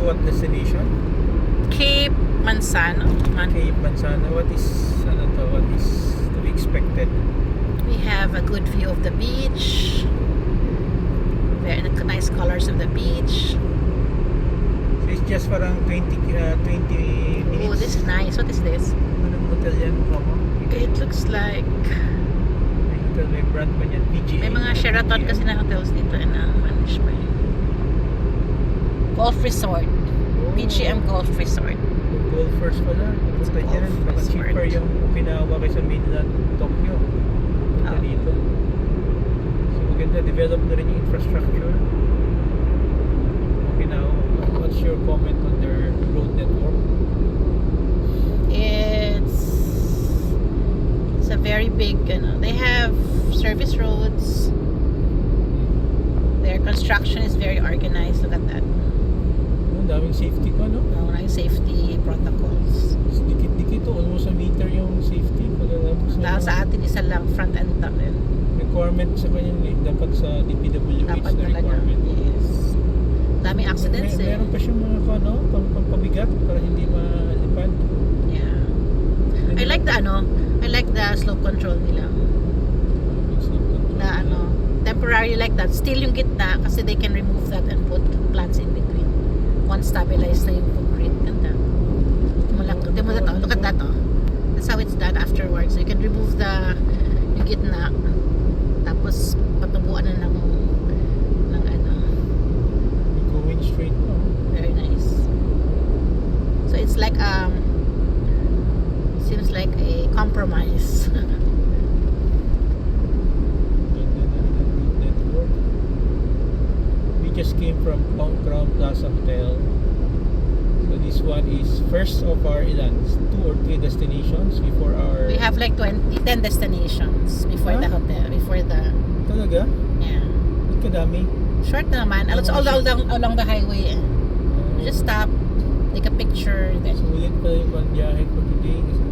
what destination? Cape Manzano. Cape Manzano. What is to be expected? We have a good view of the beach. Very nice colors of the beach. So it's just parang 20 minutes. Oh, this is nice. What is this? Anong hotel yan, Momo? It looks like May hotel, may brand ba yan? PGA. may mga Sheraton kasi na hotels dito na management. Golf Resort. PGM Golf Resort. Golfers pala. Punta Golf dyan. Baka resort. cheaper yung Okinawa kaysa mainland Tokyo. Punta Oh. dito. So maganda. Develop na rin yung infrastructure. Okinawa. What's your comment on their road network? It's a very big, they have service roads. Their construction is very organized. Look at that. Ang daming safety ko, no? Maraming safety protocols. Dikit-dikit to. Almost a meter yung safety. Dahil sa atin, isa lang front and back. Requirement sa kanya dapat sa DPWH Dapat na talaga. requirement. Yes. Daming accidents Meron pa siyang mga pampabigat para hindi malipad. Yeah. I like the slope control nila. Na temporary like that. Still yung gitna kasi they can remove that and put plants in between. Once stabilized na yung concrete. Ganda. Look at that. That's how it's done afterwards. So you can remove yung gitna. Tapos patubuan na ng Going straight, no? very nice. So it's like seems like a compromise. Network. We just came from Crown Plaza Hotel. So this one is first of our 2 or 3 destinations before our... We have like 10 destinations before the hotel, before the Talaga? yeah. Ba't kadami? Short na naman. It's all along the highway. You just stop, take a picture, then Sulit pala yung pagbiyahe for today kasi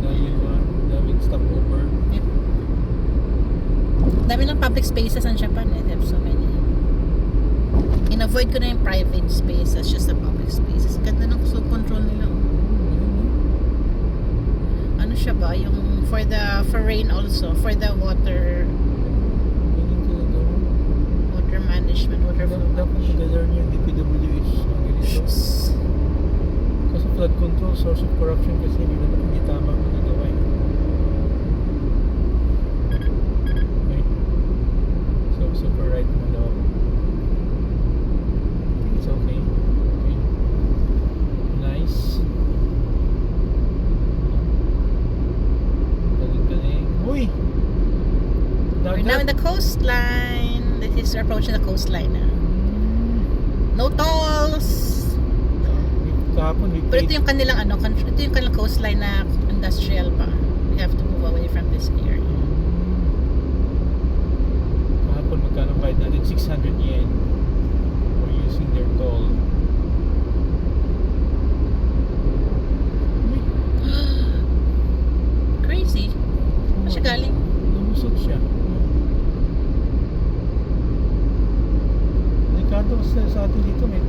daming stopover. dami ng public spaces in Japan. They have so many. In-avoid ko na yung private spaces, just the public spaces. Ganda ng slope control nila. Ano siya ba? Yung for rain also, for the water management, water flow Dapat mag-learn yung DPWH ng ganito. Kasi flood control, source of corruption kasi hindi tama ang magagawa eh. Right. So, super right mo daw. I think it's okay. Okay. Nice. Galing-galing. Uy! We're now in the coastline. This is approaching the coastline na. No tolls. Kahapon we Pero ito paid. yung kanilang ito yung kanilang coastline na industrial pa. We have to move away from this area.